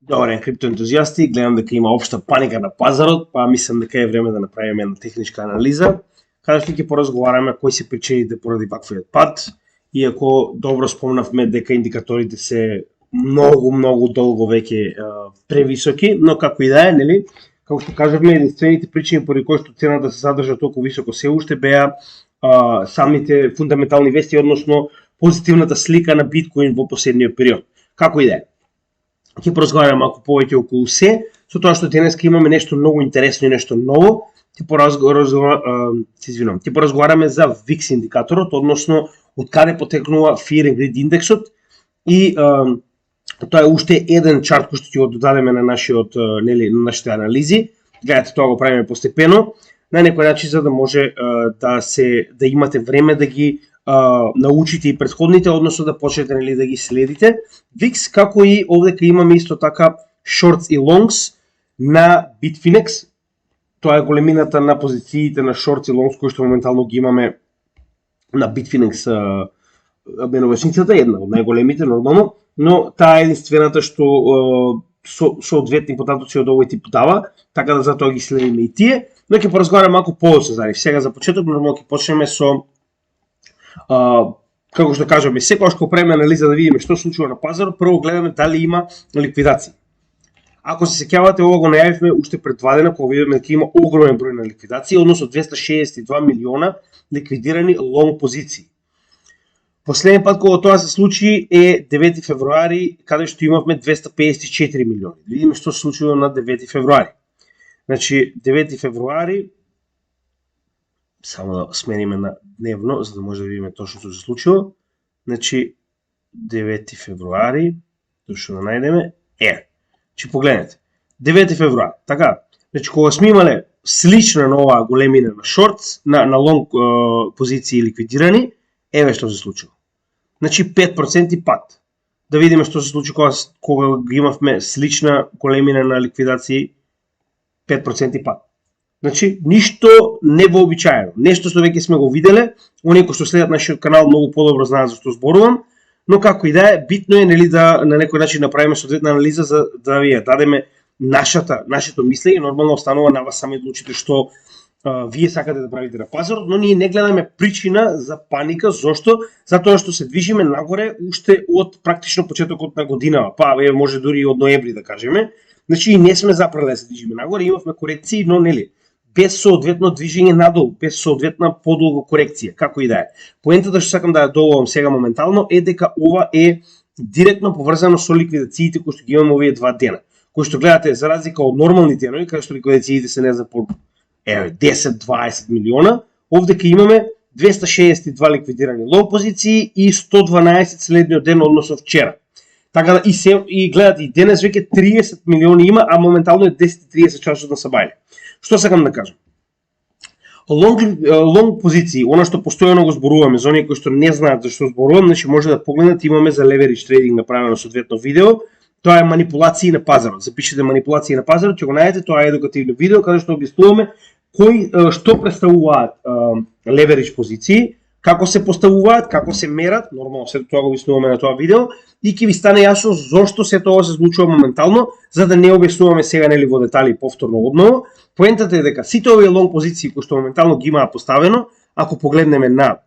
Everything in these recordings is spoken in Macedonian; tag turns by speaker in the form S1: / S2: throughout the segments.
S1: Добар ден, криптоентузијасти, гледам дека има општа паника на пазарот, па мислам дека е време да направиме една техничка анализа, каде што ќе поразговараме кои се причините поради ваквиот пат, иако добро спомнавме дека индикаторите се многу долго веќе превисоки, но како и да е, нели, како што кажавме, единствените причини поради кои што цената се задржа толку високо се уште беа самите фундаментални вести, односно позитивната слика на биткоин во последниот период. Како и да е. Ќе поразговараме малку повеќе околу се, со тоа што денеска имаме нешто многу интересно и нешто ново. Ќе поразговараме за VIX индикаторот, односно од каде потекнува Fear and Greed индексот и тоа е уште еден чарт кој што ќе го додадеме на нашиот на нашите анализи. Гледате, тоа го правиме постепено на некој начин за да може да имате време да ги научите и претходните, односно да почнете да ги следите. VIX, како и овдека имаме исто така shorts и longs на Bitfinex. Тоа е големината на позициите на shorts и longs кои што моментално ги имаме на Bitfinex меновачницата, една од најголемите нормално, но таа е единствената што соодветни податоци од овој тип дава, така да затоа ги следиме и тие, но ќе поразговараме малку подоцна за нив. Сега за почеток нормално ќе почнеме со како што кажаме, секогаш кога правиме анализа да видиме што се случува на пазарот, прво гледаме дали има ликвидации. Ако се сеќавате, ова го најавивме уште пред 2 дена, кога видиме дека има огромен број на ликвидации, односно 262 милиона ликвидирани лонг позиции. Последниот пат кога тоа се случи е 9 февруари, каде што имавме 254 милиони. Да видиме што се случува на 9 февруари. Значи, 9 февруари, само да смениме на дневно, за да може да видиме точно што се случило. Значи, 9 февруари, точно да најдеме, Значи, погледнете, 9 февруари, така, значи, кога сме имале слична на оваа големина на шортс, на лонг позиции ликвидирани, еве што се случило. Значи, 5% пат. Да видиме што се случи кога имавме слична големина на ликвидации, 5% пат. Значи, ништо невообичаено. Нешто што веќе сме го виделе, оние кои што следат нашиот канал многу подобро знаат за што зборувам, но како и да е, битно е да на некој начин направиме соодветна анализа за да ви ја дадеме нашето мислење, нормално останува на вас сами да одлучите што вие сакате да правите на пазарот, но ние не гледаме причина за паника, зошто? Затоа што се движиме нагоре уште од практично почетокот на годинава, па може дури и од ноември да кажеме. Значи не сме запрели да се движиме нагоре, имавме корекции, но нели без соодветно движење надолу, без соодветна подолго корекција, како и да е. Поентата што сакам да ја доловам сега моментално е дека ова е директно поврзано со ликвидациите кои што ги имаме овие 2 дена. Кои што гледате, за разлика од нормални денови, каде што ликвидациите се не за по 10-20 милиона, овде ке имаме 262 ликвидирани лонг позиции и 112 следниот ден, односно вчера. Така да и гледате, и денес веќе 30 милиони има, а моментално е 10:30 часот на сабајле. Што сакам да кажам? Лонг позиции, она што постојано го зборуваме, за оние кои што не знаат за што зборувам, значи може да погледнат, имаме за leverage trading направено соодветно видео. Тоа е манипулации на пазарот. Запишете манипулации на пазарот, ќе го најдете, тоа е едукативно видео каде што објаснуваме што представуваат leverage позиции, како се поставуваат, како се мерат, нормално сето тоа го објаснуваме на тоа видео и ќе ви стане јасно зошто се тоа се случува моментално, за да не објаснуваме сега нели во детали повторно одново. Поентата е дека сите овие лонг позиции кои што моментално ги имаа поставено, ако погледнеме на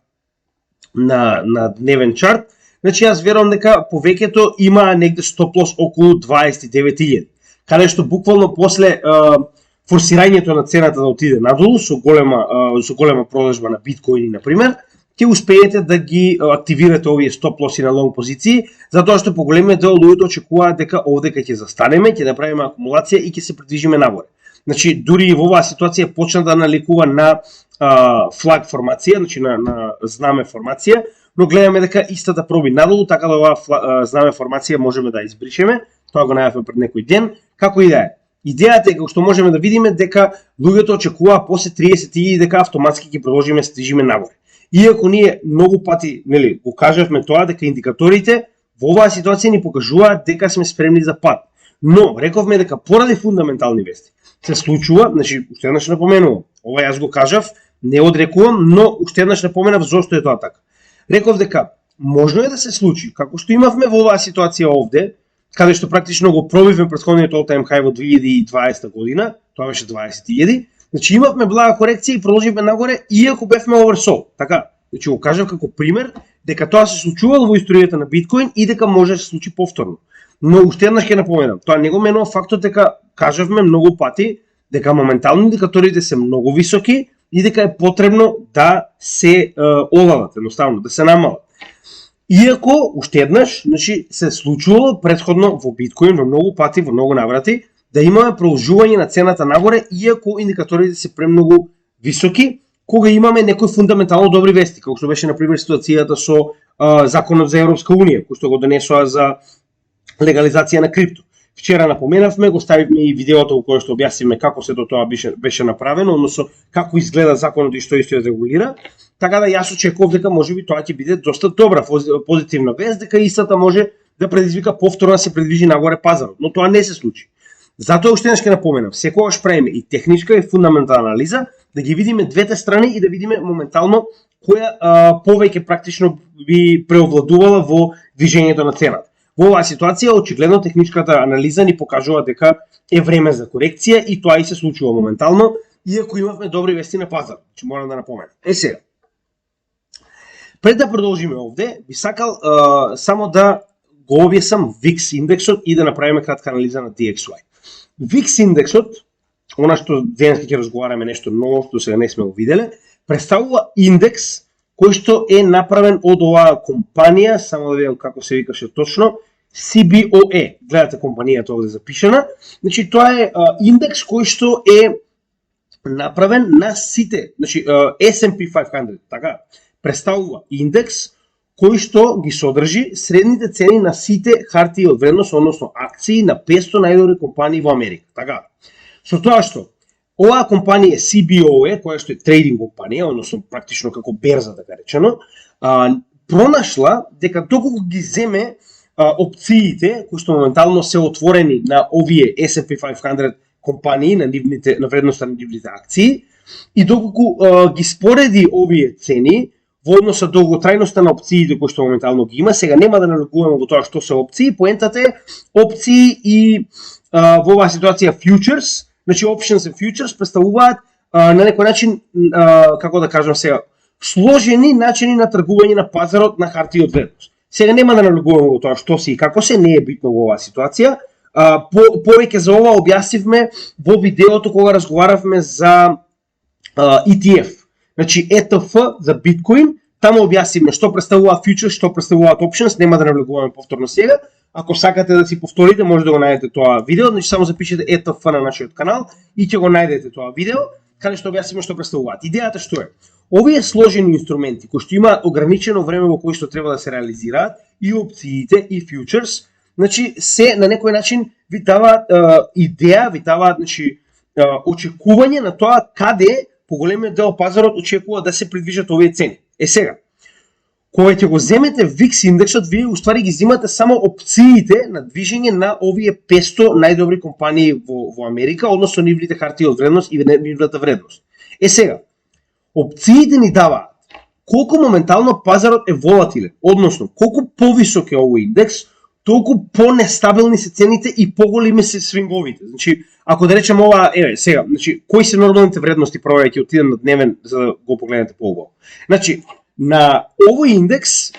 S1: дневен чарт, значи јас верувам дека повеќето има негде стоп лос околу 29.000, каде што буквално после форсирањето на цената да отиде надолу со голема продажба на биткоини на пример, ќе успеете да ги активирате овие стоп лоси на лонг позиции, затоа што по големиот дел луѓето очекуваат дека овде ќе застанеме, ќе направиме акумулација и ќе се придвижиме нагоре. Значи дури и во оваа ситуација почна да наликува на флаг формација, значи на знаме формација, но гледаме дека истата проби надолу, така да оваа знаме формација можеме да избришеме. Тоа го најавивме пред некој ден, како и да е. Идејата е како што можеме да видиме дека луѓето очекуваат после 30.000 дека автоматски ќе продолжиме да се движиме нагоре. Иако ние многу пати, нели, го кажавме тоа дека индикаторите во оваа ситуација ни покажуваат дека сме спремни за пат. Но рековме дека поради фундаментални вести се случува, значи уште еднаш напоменувам, ова јас го кажав, не одрекувам, но уште еднаш напоменав зошто е тоа така. Реков дека можно е да се случи, како што имавме во оваа ситуација овде, каде што практично го пробивме претходниот all-time high во 2020 година, тоа беше 20.000, значи имавме блага корекција и продолживме нагоре, иако бевме oversold, така, значи го кажав како пример, дека тоа се случувало во историјата на биткоин и дека може да се случи повторно. Но уште еднаш ќе напоменам, тоа не го менува фактот дека кажавме многу пати дека моментално индикаторите се многу високи и дека е потребно да се оладат, едноставно, да се намалат. Иако, уште еднаш, значи, се случувало предходно во биткоин, во многу пати, во многу наврати, да имаме продолжување на цената нагоре, иако индикаторите се премногу високи, кога имаме некои фундаментално добри вести, како што беше, например, ситуацијата со законот за Европска Унија, кој што го донесоа за легализација на крипто. Вчера напоменавме, го ставивме и видеото во кое што објаснивме како сето тоа беше направено, односно како изгледа законот и што исто регулира. Така да јас очекував дека можеби тоа ќе биде доста добра позитивна вест, дека истата може да предизвика повторно да се придвижи нагоре пазарот, но тоа не се случи. Затоа уште еднаш ќе напоменам, секогаш правиме и техничка и фундаментална анализа, да ги видиме двете страни и да видиме моментално која повеќе практично би преовладувала во движењето на цената. Во оваа ситуација очигледно техничката анализа ни покажува дека е време за корекција и тоа и се случува моментално, иако имавме добри вести на пазар, че морам да напоменам. Сега, пред да продолжиме овде, би сакал само да го објаснам VIX индексот и да направиме кратка анализа на DXY. VIX индексот, она што денеска ќе разговараме нешто ново, што сега не сме го виделе, представува индекс кој што е направен од оваа компанија, само да видам како се викаше точно, CBOE. Гледате компанијата овде запишана. Значи тоа е индекс кој што е направен на сите, значи S&P 500, така, представува индекс кој што ги содржи средните цени на сите хартии од вредност, односно акции на 500 најдобри компании во Америка. Така. Со тоа што оваа компанија CBOE, која што е трейдинг компанија, односно практично како берза, така речено, пронашла дека доколку ги земе опциите кои што моментално се отворени на овие S&P 500 компании на вредноста на нивните акции и доколку ги спореди овие цени во однос со долготрајноста на опциите кои што моментално ги има, сега нема да налегуваме во тоа што се опции, поентата е опции и во оваа ситуација futures, значи options and futures представуваат на некој начин, како да кажам сега, сложени начини на тргување на пазарот на хартии од вредност. Сега нема да налегуваме во тоа што се и како се, не е битно во оваа ситуација. Повеќе за ова објаснивме во видеото кога разговаравме за ETF. Значи ETF за биткоин, таму објаснивме што представуваат futures, што представуваат options, нема да навлегуваме повторно сега. Ако сакате да си повторите, може да го најдете тоа видео, значи само запишете ETF на нашиот канал и ќе го најдете тоа видео, каде што објаснивме што представуваат. Идејата што е? Овие сложени инструменти кои што има ограничено време во кој што треба да се реализираат, и опциите и futures, значи се на некој начин ви даваат идеја, ви даваат значи очекување на тоа каде поголемиот дел пазарот очекува да се придвижат овие цени. Сега, кога ќе го земете VIX индексот, вие уствари ги земате само опциите на движење на овие 500 најдобри компании во Америка, односно нивните хартии од вредност и нивната вредност. Сега, опциите ни даваат колку моментално пазарот е волатилен, односно колку повисок е овој индекс, толку понестабилни се цените и поголеми се свинговите. Значи, ако да речем ова, сега, значи, кои се нормалните вредности, прво ќе отидем на дневен за да го погледнете поубаво. Значи, на овој индекс,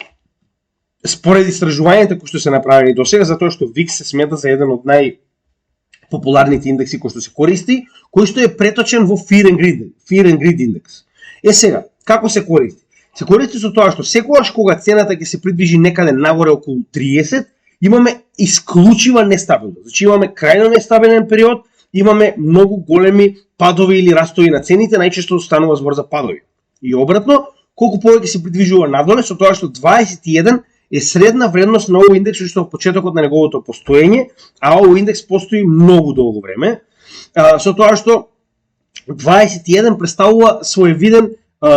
S1: според истражувањата кои што се направени до сега, затоа што VIX се смета за еден од најпопуларните индекси кои што се користи, кој што е преточен во Fear and Greed индекс. Сега, како се користи? Се користи со тоа што секогаш кога цената ќе се придвижи некаде нагоре околу 30, имаме исклучива нестабилност. Значи имаме крајно нестабилен период, имаме многу големи падови или растови на цените, најчесто станува збор за падови. И обратно, колку повеќе се придвижува надоле, со тоа што 21 е средна вредност на овој индекс што во почетокот на неговото постоење, а овој индекс постои многу долго време, со тоа што 21 представува своевиден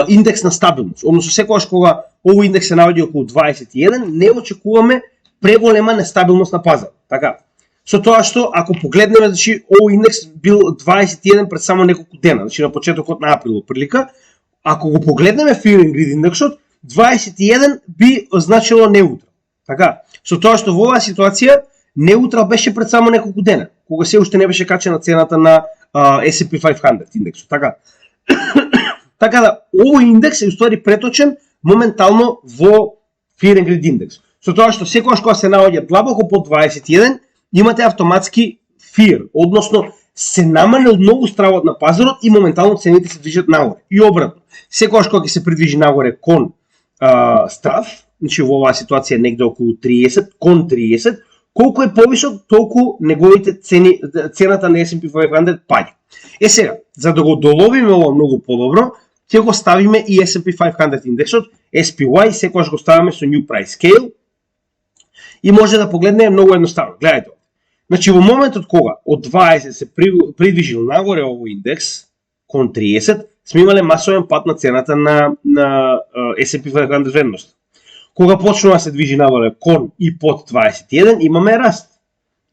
S1: индекс на стабилност. Односно секогаш кога овој индекс се наоѓа околу 21, не очекуваме преголема нестабилност на пазар. Така. Со тоа што ако погледнеме, значи овој индекс бил 21 пред само неколку дена, значи на почетокот на април прилика, ако го погледнеме Fear and Greed индексот, 21 би значило неутрал. Така. Со тоа што во оваа ситуација неутрал беше пред само неколку дена, кога се уште не беше качена цената на S&P 500 индексот, така. Така да, овој индекс е уствари преточен моментално во Fear and Greed индекс. Со тоа што секогаш кога се наоѓа длабоко под 21, имате автоматски fear, односно се намалил многу стравот на пазарот и моментално цените се движат нагоре. И обратно, секогаш кога ќе се придвижи нагоре кон страв, значи во оваа ситуација негде околу 30, кон 30, колку е повисок, толку неговите цената на S&P 500 паѓа. Сега, за да го доловиме ова многу подобро, ќе го ставиме и S&P 500 индексот, SPY, секогаш го ставаме со New Price Scale и може да погледнеме многу едноставно. Гледајте. Значи во моментот кога од 20 се придвижил нагоре овој индекс кон 30, сме имале масовен пат на цената на S&P 500 вредност. Кога почнува да се движи надоле кон и под 21, имаме раст.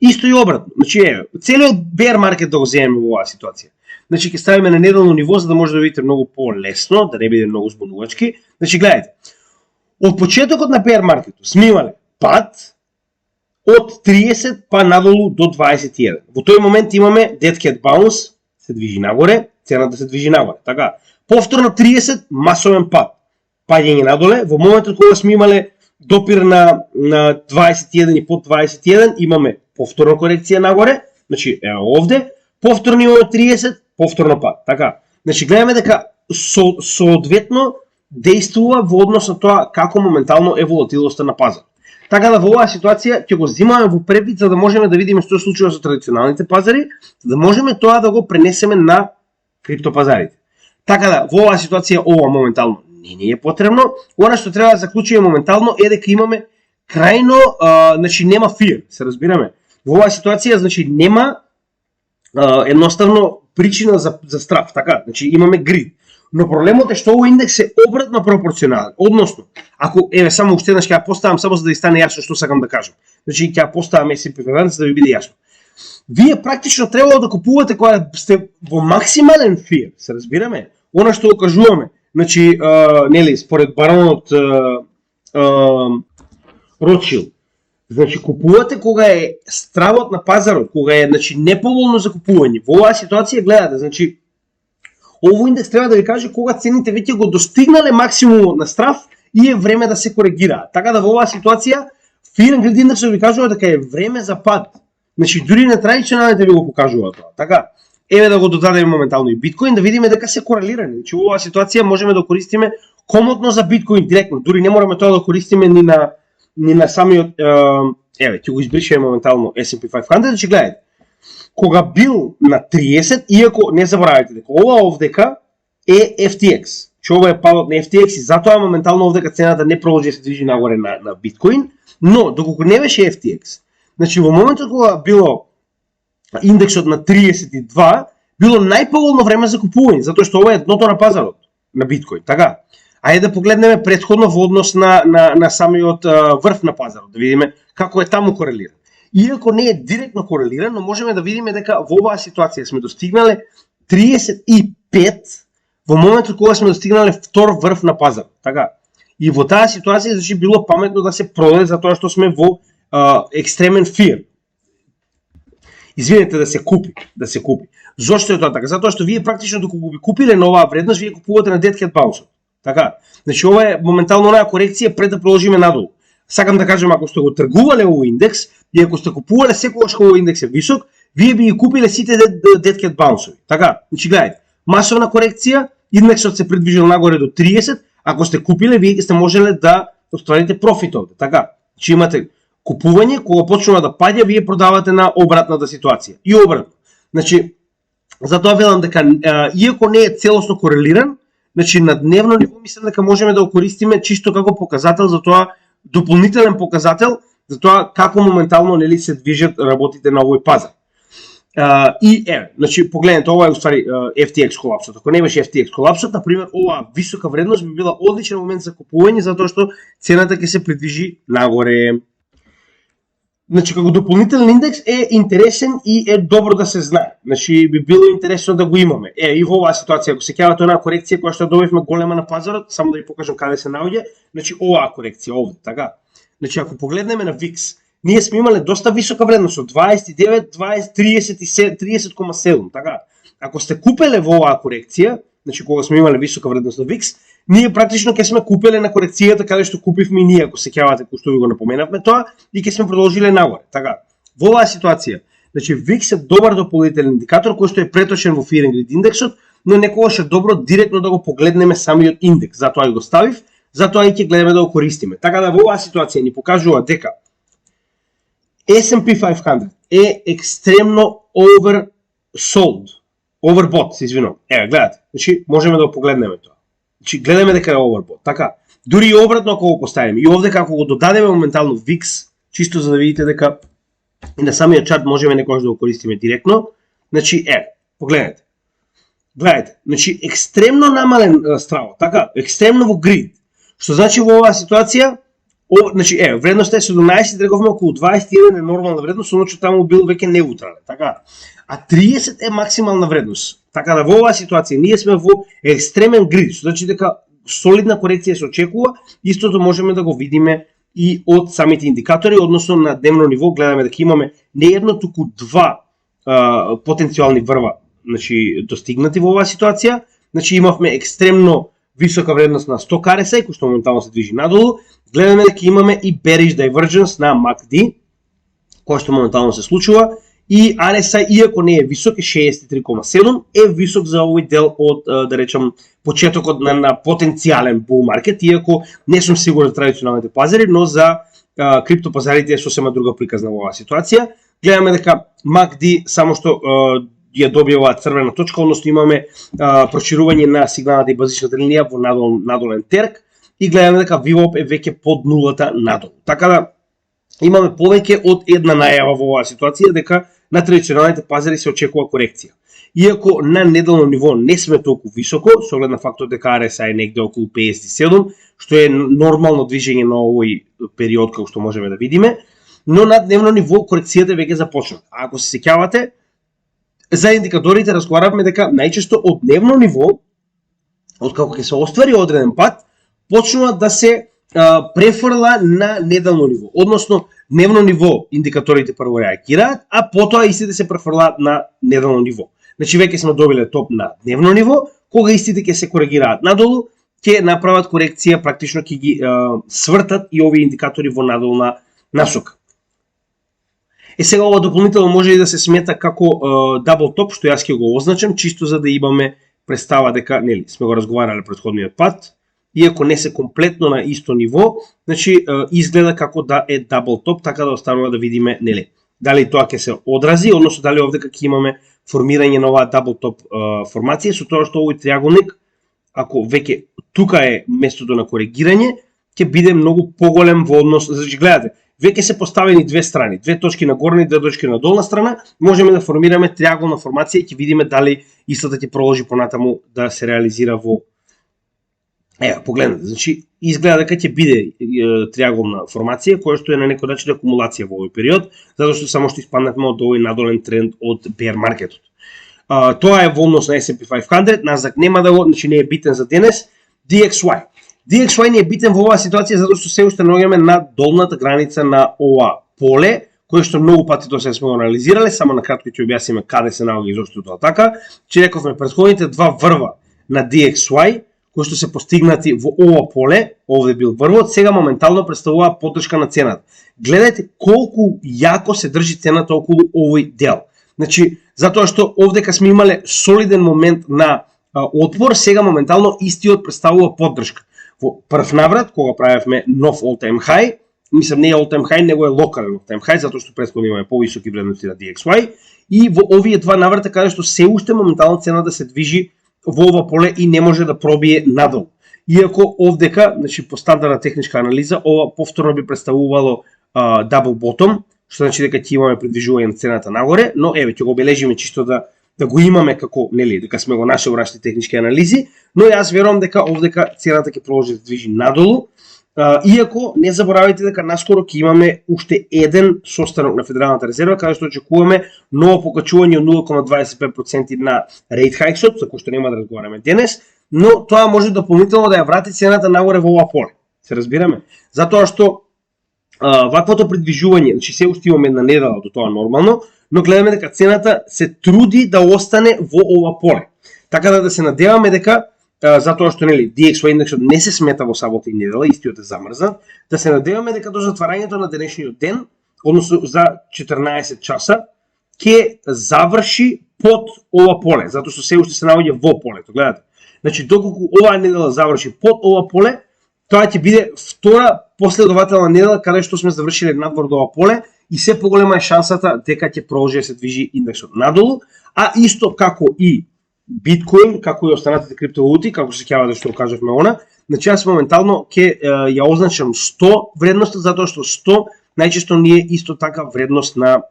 S1: Исто и обратно. Значи, целиот bear маркет да го земеме во оваа ситуација. Значи, ќе ставиме на неделно ниво, за да може да видите многу по-лесно, да не биде многу збунувачки. Значи, гледайте, од почетокот на bear маркетот сме имале пад од 30 па надолу до 21. Во тој момент имаме Dead Cat Bounce, се движи нагоре, цената се движи нагоре. Така, повторно 30, масовен пад. Паѓање надоле, во моментот кога сме имале допир на 21 и под 21, имаме повторна корекција нагоре, значи ево овде, повторно имаме 30, повторно пад. Така, значи гледаме дека соодветно действува во однос на тоа како моментално е волатилноста на пазарот. Така да во оваа ситуација ќе го земаме во предвид за да можеме да видиме што се случува со традиционалните пазари, за да можеме тоа да го пренесеме на криптопазарите. Така да во оваа ситуација ова моментално не ни е потребно. Она што треба да заклучиме моментално е дека имаме крајно, значи нема fear, се разбираме. Во оваа ситуација значи нема едноставно причина за страв, така, значи имаме greed. Но проблемот е што овој индекс е обратно пропорционален. Односно, ако еве само уште еднаш ќе ја поставам само за да ви стане јасно што сакам да кажам. Значи ќе ја поставам S&P 500 за да ви биде јасно. Вие практично требало да купувате кога сте во максимален fear, се разбираме. Она што го кажуваме, значи нели според баронот Ротшилд, значи купувате кога е стравот на пазарот, кога е значи неповолно за купување. Во оваа ситуација гледате, значи овој индекс треба да ви каже кога цените веќе го достигнале максимумот на страв и е време да се коригираат. Така да во оваа ситуација Fear and Greed индексот ви кажува дека е време за пад. Значи дури на традиционалните ви го покажува тоа. Така, еве да го додадеме моментално и биткоин да видиме дека се корелирани. Значи во оваа ситуација можеме да користиме комотно за биткоин директно. Дури не мораме тоа да користиме ни на самиот еве ќе го избришеме моментално S&P 500, значи гледајте. Кога бил на 30, иако не заборавајте дека ова овдека е FTX. Че ова е падот на FTX и затоа моментално овдека цената не продолжи да се движи нагоре на биткоин, но доколку не беше FTX, значи во моментот кога било индексот на 32, било најповолно време за купување, затоа што ова е дното на пазарот на биткоин, така? Ајде да погледнеме претходно во однос на самиот врв на пазарот, да видиме како е таму корелиран. Иако не е директно корелиран, но можеме да видиме дека во оваа ситуација сме достигнале 35 во моментот кога сме достигнале втор врв на пазарот, така? И во таа ситуација значи било паметно да се продаде затоа што сме во екстремен fear. Извинете, да се купи. Зошто е тоа така? Затоа што вие практично доколку би купиле на оваа вредност, вие купувате на Dead Cat Bounce. Така? Значи ова е моментално онаа корекција пред да продолжиме надолу. Сакам да кажам, ако сте го тргувале овој индекс и ако сте купувале секогаш кога овој индекс е висок, вие би ги купиле сите Dead Cat Bounce-ови. Така? Значи гледајте, масовна корекција, индексот се придвижил нагоре до 30, ако сте купиле, вие сте можеле да остварите профит овде. Така? Значи имате купување, кога почнува да паѓа, вие продавате на обратната ситуација. И обратно. Значи, затоа велам дека иако не е целосно корелиран, значи на дневно ниво мислам дека можеме да го користиме чисто како показател за тоа, дополнителен показател за тоа како моментално нели се движат работите на овој пазар. И значи погледнете, ова е уствари FTX колапсот. Ако не беше FTX колапсот, на пример, оваа висока вредност би била одличен момент за купување затоа што цената ќе се придвижи нагоре. Значи, како дополнителен индекс е интересен и е добро да се знае. Значи, би било интересно да го имаме. И во оваа ситуација, ако се кејавате онаа корекција која што добивме голема на пазарот, само да ви покажам каде се наоѓа, значи оваа корекција овде, така. Значи, ако погледнеме на VIX, ние сме имале доста висока вредност од 29, 20, 30,7, така. Ако сте купеле во оваа корекција, значи кога сме имале висока вредност на VIX, ние практично ќе сме купеле на корекцијата каде што купивме и ние, ако се сеќавате кој што ви го напоменавме тоа, и ќе сме продолжиле нагоре. Така, во оваа ситуација, значи VIX е добар дополнителен индикатор кој што е преточен во Fear and Greed индексот, но некогаш е добро директно да го погледнеме самиот индекс, затоа и го ставив, затоа и ќе гледаме да го користиме. Така да во оваа ситуација ни покажува дека S&P 500 е екстремно overbought, се извинувам. Еве, гледате. Значи можеме да го погледнеме тоа. Значи гледаме дека е overbought. Така, дури и обратно ако го поставиме и овде како го додадеме моментално VIX, чисто за да видите дека и на самиот чарт можеме некогаш да го користиме директно. Значи погледнете. Гледате, значи екстремно намален страво, така, екстремно во грид. Што значи во оваа ситуација, значи вредноста е 17, рековме околу 21 е нормална вредност, односно таму бил веќе неутрален, така. А 30 е максимална вредност. Така да во оваа ситуација ние сме во екстремен грид, што значи дека солидна корекција се очекува, истото можеме да го видиме и од самите индикатори, односно на дневно ниво гледаме дека имаме не едно, туку два потенцијални врва, значи достигнати во оваа ситуација. Значи имавме екстремно висока вредност на сток RSI, кој што моментално се движи надолу. Гледаме дека имаме и bearish divergence на MACD, кој што моментално се случува, и RSI, иако не е висок, е 63,7, е висок за овој дел од, да речем, почетокот на потенцијален bull market, иако не сум сигурен за традиционалните пазари, но за криптопазарите е сосема друга приказна во оваа ситуација. Гледаме дека MACD само што ја добија оваа црвена точка, односно имаме проширување на сигналната и базичната линија во надолен терк и гледаме дека VWAP е веќе под нулата надолу. Така да имаме повеќе од една најава во оваа ситуација дека на традиционалните пазари се очекува корекција. Иако на неделно ниво не сме толку високо, со оглед на фактот дека RSI е негде околу 57, што е нормално движење на овој период како што можеме да видиме, но на дневно ниво корекцијата веќе започна. А ако се сеќавате, за индикаторите разговаравме дека најчесто од дневно ниво, откако ќе се оствари одреден пат, почнува да се префрла на неделно ниво. Односно, дневно ниво индикаторите прво реагираат, а потоа истите се префрлаат на неделно ниво. Значи веќе сме добиле топ на дневно ниво, кога истите ќе се коригираат надолу, ќе направат корекција, практично ќе ги свртат и овие индикатори во надолна насока. Сега ова дополнително може и да се смета како double top, што јас ќе го означам, чисто за да имаме представа дека, нели, сме го разговарале претходниот пат, иако не се комплетно на исто ниво, значи изгледа како да е double top, така да останува да видиме, нели, дали тоа ќе се одрази, односно дали овде ќе имаме формирање на оваа double top формација, со тоа што овој триаголник, ако веќе тука е местото на коригирање, ќе биде многу поголем во однос, значи гледате, веќе се поставени две страни, две точки на горна и две точки на долна страна, можеме да формираме триаголна формација и ќе видиме дали истата ќе продолжи понатаму да се реализира во. Погледнете, значи изгледа дека ќе биде триаголна формација која што е на некој начин акумулација во овој период, затоа што само што испаднавме од овој надолен тренд од bear маркетот. Тоа е во однос на S&P 500, Nasdaq нема да го, значи не е битен за денес. DXY. DXY не е битен во оваа ситуација затоа што се уште наоѓаме на долната граница на ова поле, кое што многу пати тоа се сме го анализирале, само на кратко ќе објасниме каде се наоѓа изопшто тоа така. Че рековме претходните два врва на DXY кои што се постигнати во ова поле, овде бил врвот, сега моментално представува поддршка на цената. Гледате колку јако се држи цената околу овој дел. Значи, затоа што овдека сме имале солиден момент на отпор, сега моментално истиот представува поддршка. Во прв наврат, кога правевме нов all-time high, мислам не е all-time high, него е локален all-time high, затоа што претходно имаме повисоки вредности на DXY, и во овие два наврата каде што се уште моментално цената се движи во ова поле и не може да пробие надолу. Иако овдека, значи по стандардна техничка анализа, ова повторно би представувало double bottom, што значи дека ќе имаме придвижување на цената нагоре, но еве ќе го бележиме чисто да го имаме како, нели, дека сме го нашли во нашите технички анализи, но јас верувам дека овдека цената ќе продолжи да движи надолу. Иако не заборавајте дека наскоро ќе имаме уште еден состанок на Федералната резерва, каде што очекуваме ново покачување од 0,25% на rate hikes-от, за кој што нема да разговараме денес, но тоа може дополнително да ја врати цената нагоре во ова поле. Се разбираме? Затоа што ваквото придвижување, значи се уште имаме една недела до тоа нормално, но гледаме дека цената се труди да остане во ова поле. Така да се надеваме дека затоа што нели DXY индексот не се смета во сабота и недела, истиот е замрзнат, да се надеваме дека до затварањето на денешниот ден, односно за 14 часа, ќе заврши под ова поле, затоа што се уште се наоѓа во полето, гледате. Значи доколку оваа недела заврши под ова поле, тоа ќе биде втора последователна недела каде што сме завршиле надвор до ова поле и се поголема е шансата дека ќе продолжи да се движи индексот надолу, а исто како и биткоин, како и останатите криптовалути, како се сеќавате што кажавме она, значи јас моментално ќе ја означам 100 вредноста, затоа што 100 најчесто не е исто така вредност на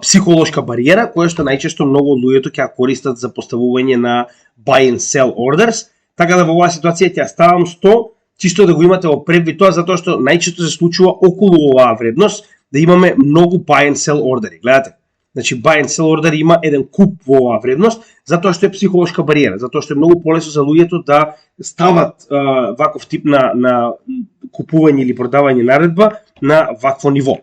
S1: психолошка бариера, која што најчесто многу од луѓето ќе ја користат за поставување на buy and sell orders, така да во оваа ситуација ќе ја ставам 100, чисто да го имате во предвид тоа, затоа што најчесто се случува околу оваа вредност да имаме многу buy and sell ордери, гледате. Значи buy and sell ордер има еден куп во оваа вредност, затоа што е психолошка бариера, затоа што е многу полесно за луѓето да стават ваков тип на купување или продавање наредба на вакво ниво.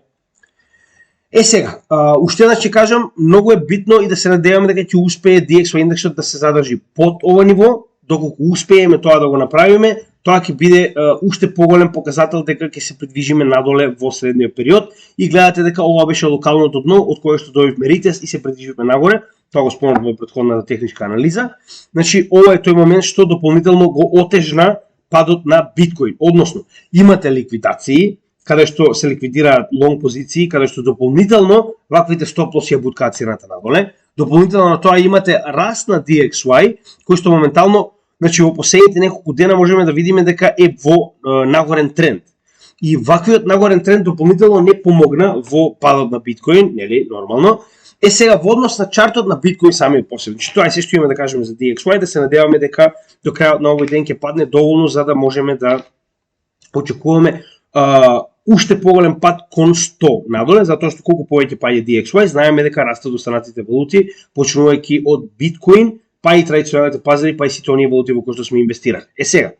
S1: Сега, уште еднаш ќе кажам, многу е битно и да се надеваме дека ќе успее DXY индексот да се задржи под ова ниво. Доколку успееме тоа да го направиме, тоа ќе биде уште поголем показател дека ќе се придвижиме надоле во средниот период и гледате дека ова беше локалното дно од кое што добивме ритест и се придвижиме нагоре. Тоа го спомнавме во претходната техничка анализа. Значи, ова е тој момент што дополнително го отежна падот на биткоин. Односно, имате ликвидации, каде што се ликвидираат лонг позиции, каде што дополнително ваквите стоп-лоси ја буткаат цената надоле. Дополнително на тоа имате раст на DXY, кој што моментално, значи во последните неколку дена можеме да видиме дека е во нагорен тренд. И ваквиот нагорен тренд дополнително не помогна во падот на биткоин, нели, нормално. Сега во однос на чартот на биткоин самиот посебно. Значи тоа е се што имаме да кажеме за DXY, да се надеваме дека до крајот на овој ден ќе падне доволно за да можеме да очекуваме уште поголем пат кон 100 надоле, затоа што колку повеќе паѓа DXY, знаеме дека растат останатите валути, почнувајќи од биткоин, па и традиционалните пазари, па и сите оние валути во кои што сме инвестирали. Сега,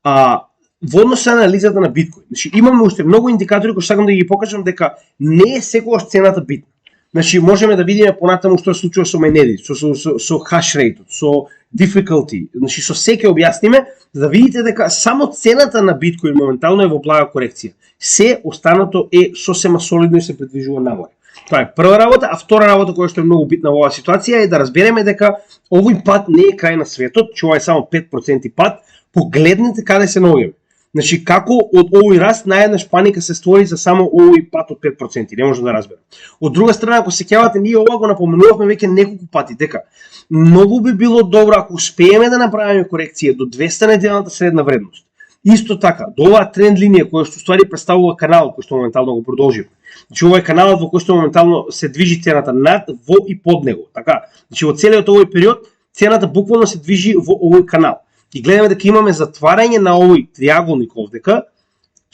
S1: во однос на анализата на биткоин, значи имаме уште многу индикатори кои сакам да ги покажам дека не е секогаш цената битна. Значи можеме да видиме понатаму што се случува со майнерите, со hash rate, со difficulty, значи со се ќе објасниме, за да видите дека само цената на биткоин моментално е во блага корекција. Се останато е сосема солидно и се придвижува нагоре. Тоа е прва работа, а втора работа која што е многу битна во оваа ситуација е да разбереме дека овој пат не е крај на светот, че ова е само 5% пат. Погледнете каде се наоѓаме. Значи како од овој раст наеднаш паника се створи за само овој пат од 5%, не може да разберам. Од друга страна, ако се сеќавате, ние ова го напоменувавме веќе неколку пати дека многу би било добро ако успееме да направиме корекција до 200 неделната средна вредност. Исто така, до оваа тренд линија која што ствари представува канал кој што моментално го продолжиме. Значи ова е каналот во кој што моментално се движи цената над, во и под него, така. Значи во целиот овој период цената буквално се движи во овој канал. И гледаме дека имаме затварање на овој триаголник овдека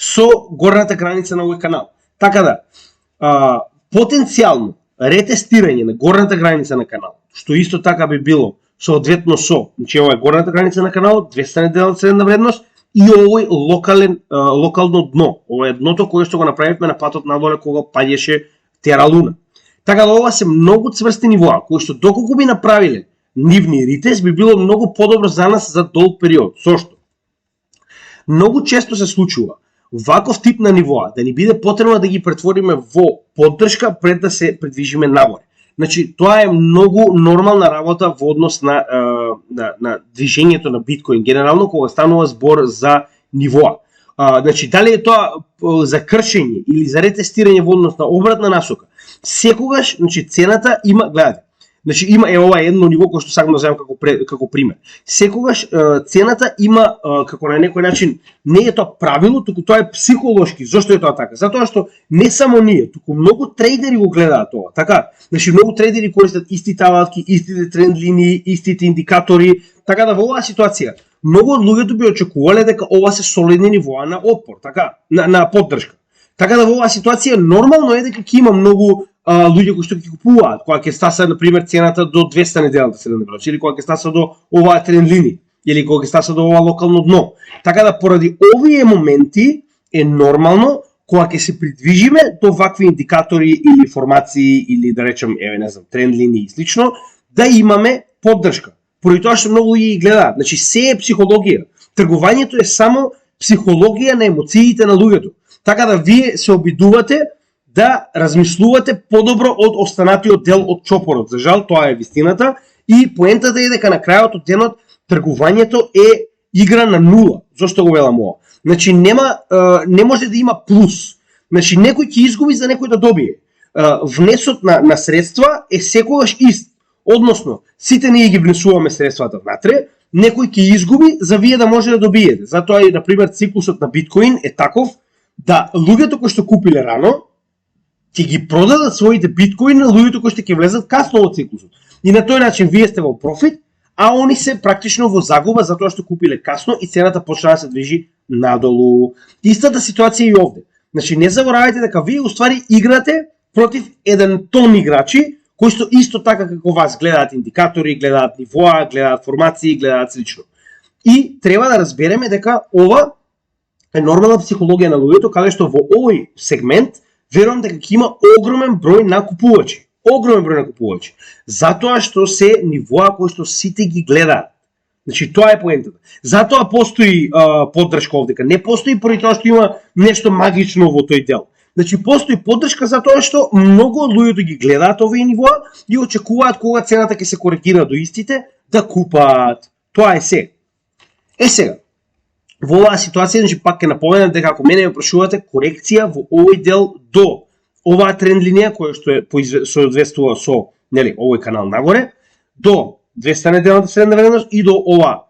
S1: со горната граница на овој канал. Така да, потенцијално ретестирање на горната граница на каналот, што исто така би било соодветно со, значи ова е горната граница на каналот, 200 неделна средна вредност и овој локално дно. Ова е дното кое што го направивме на патот надоле кога паѓаше Тера Луна. Така да ова се многу цврсти нивоа, кои што доколку би направиле нивни ритест, би било многу подобро за нас за долг период. Зошто? Многу често се случува ваков тип на нивоа да ни биде потребно да ги претвориме во поддршка пред да се придвижиме нагоре. Значи, тоа е многу нормална работа во однос на движењето на биткоин, генерално кога станува збор за нивоа. Значи, дали е тоа за кршење или за ретестирање во однос на обратна насока, секогаш, значи, цената има, гледате, значи има ова едно ниво кое што сакам да земам како пример. Секогаш цената има како на некој начин не е тоа правило, туку тоа е психолошки. Зошто е тоа така? Затоа што не само ние, туку многу трейдери го гледаат ова. Така, значи многу трейдери користат истите алатки, истите тренд линии, истите индикатори, така да во оваа ситуација многу од луѓето би очекувале дека ова се солидни нивоа на отпор, така, на поддршка. Така да во оваа ситуација нормално е дека ќе има многу луѓе кои што ќе купуваат, кога ќе стаса на пример цената до 200 неделната средна вредност, или кога ќе стаса до оваа тренд линија, или кога ќе стаса до ова локално дно. Така да поради овие моменти е нормално кога ќе се придвижиме до вакви индикатори или формации или да речем, не знам, тренд линии и слично, да имаме поддршка. Поради тоа што многу луѓе ги гледаат. Значи се е психологија. Тргувањето е само психологија на емоциите на луѓето. Така да вие се обидувате да размислувате подобро од останатиот дел од чопорот. За жал, тоа е вистината и поентата е дека на крајот од денот тргувањето е игра на нула. Зошто го велам ова? Значи не може да има плюс. Значи некој ќе изгуби за некој да добие. Внесот на средства е секогаш ист. Односно, сите ние ги внесуваме средствата внатре, некој ќе изгуби за вие да може да добиете. Затоа и, например, циклусот на биткоин е таков да луѓето кои што купиле рано ќе ги продадат своите биткоини на луѓето кои што ќе влезат касно во циклусот. И на тој начин вие сте во профит, а они се практично во загуба затоа што купиле касно и цената почна да се движи надолу. Истата ситуација и овде. Значи не заборавајте дека вие уствари играте против еден тон играчи кои што исто така како вас гледаат индикатори, гледаат нивоа, гледаат формации, гледаат слично. И треба да разбереме дека ова е нормална психологија на луѓето, каде што во овој сегмент верувам дека ќе има огромен број на купувачи. Огромен број на купувачи. Затоа што се нивоа кои што сите ги гледаат. Значи тоа е поентата. Затоа постои поддршка овдека. Не постои поради тоа што има нешто магично во тој дел. Значи постои поддршка затоа што многу од луѓето ги гледаат овие нивоа и очекуваат кога цената ќе се коригира до истите да купаат. Тоа е се. Сега, во оваа ситуација, значи пак ќе напоменам дека ако мене ме прашувате, корекција во овој дел до оваа тренд линија која што е соодветствува со, нели, овој канал нагоре, до 200 неделната средна вредност и до ова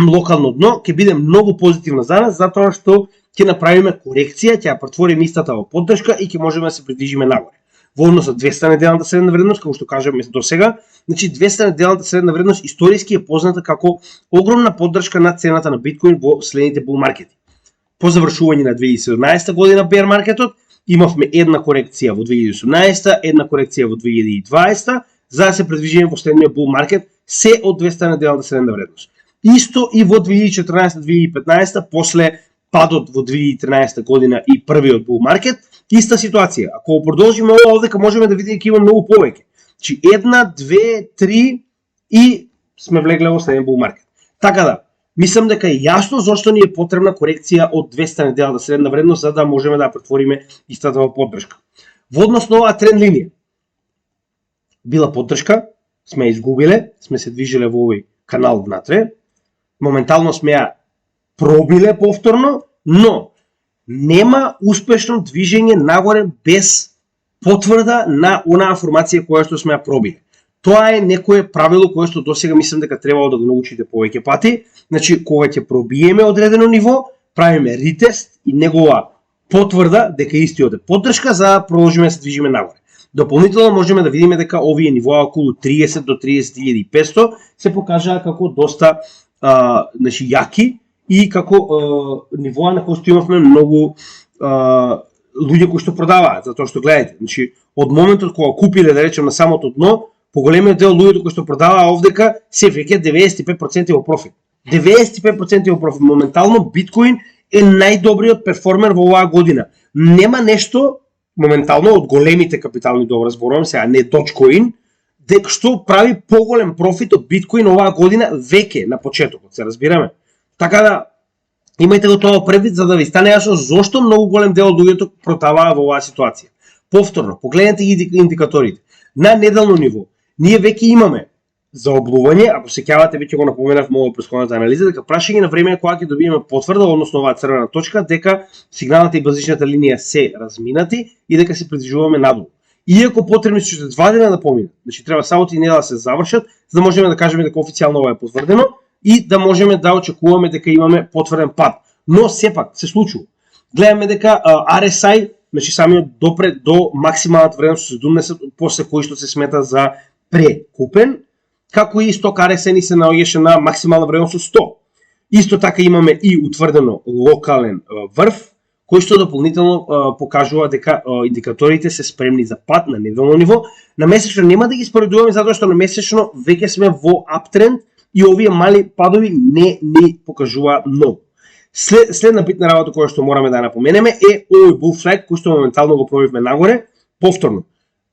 S1: локално дно ќе биде многу позитивна за нас, затоа што ќе направиме корекција, ќе ја претвориме истата во поддршка и ќе можеме да се придвижиме нагоре. Во однос на 200 неделната средна вредност, како што кажаме до сега, значи 200 неделната средна вредност историски е позната како огромна поддршка на цената на биткоин во следните бул маркети. По завршување на 2017 година бер маркетот, имавме една корекција во 2018, една корекција во 2020, за да се предвижиме во следниот бул маркет се од 200 неделната средна вредност. Исто и во 2014-2015, после падот во 2013 година и првиот бул маркет, иста ситуација. Ако продолжиме ова овдека можеме да видиме дека има многу повеќе. Значи 1, 2, 3 и сме влегле во следен бул маркет. Така да, мислам дека е јасно зошто ни е потребна корекција од 200 неделната средна вредност за да можеме да претвориме истата во поддршка. Во однос на оваа тренд линија била поддршка, сме изгубиле, сме се движиле во овој канал внатре, моментално сме ја пробиле повторно, но нема успешно движење нагоре без потврда на онаа формација која што сме ја пробиле. Тоа е некое правило кое што досега мислам дека требало да го научите повеќе пати. Значи, кога ќе пробиеме одредено ниво, правиме ретест и негова потврда дека истиот е поддршка за да продолжиме да се движиме нагоре. Дополнително можеме да видиме дека овие нивоа околу 30 до 30.500 се покажаа како доста значи, јаки и како нивоа на кои што имавме многу луѓе кои што продаваат, затоа што гледајте, значи од моментот кога купиле да речем на самото дно, поголемиот дел луѓето кои што продаваа овдека се веќе 95% во профит. 95% во профит. Моментално биткоин е најдобриот перформер во оваа година. Нема нешто моментално од големите капитални добра, зборувам сега, не Dogecoin, дека што прави поголем профит од биткоин оваа година веќе на почетокот, се разбираме. Така да имајте го тоа предвид за да ви стане јасно зошто многу голем дел од луѓето продаваа во оваа ситуација. Повторно, погледнете ги индикаторите. На неделно ниво ние веќе имаме заоблување, ако се сеќавате, веќе го напоменав во претходната анализа, дека прашање на време кога ќе добиеме потврда, односно оваа црвена точка, дека сигналната и базичната линија се разминати и дека се придвижуваме надолу. Иако потребни се 2 дена да поминат, значи треба сабота и недела да се завршат, за да можеме да кажеме дека официјално ова е потврдено и да можеме да очекуваме дека имаме потврден пат. Но сепак се случува. Гледаме дека RSI, значи самиот допре до максималната вредност 70, после кој што се смета за прекупен, како и сток RSI ни се наоѓаше на максимална вредност 100. Исто така имаме и утврдено локален врв, кој што дополнително покажува дека индикаторите се спремни за пат на неделно ниво. На месечно нема да ги споредуваме затоа што на месечно веќе сме во аптренд и овие мали падови не ни покажуваат многу. Следна битна работа која што мораме да напоменеме е овој bull flag кој што моментално го пробивме нагоре, повторно.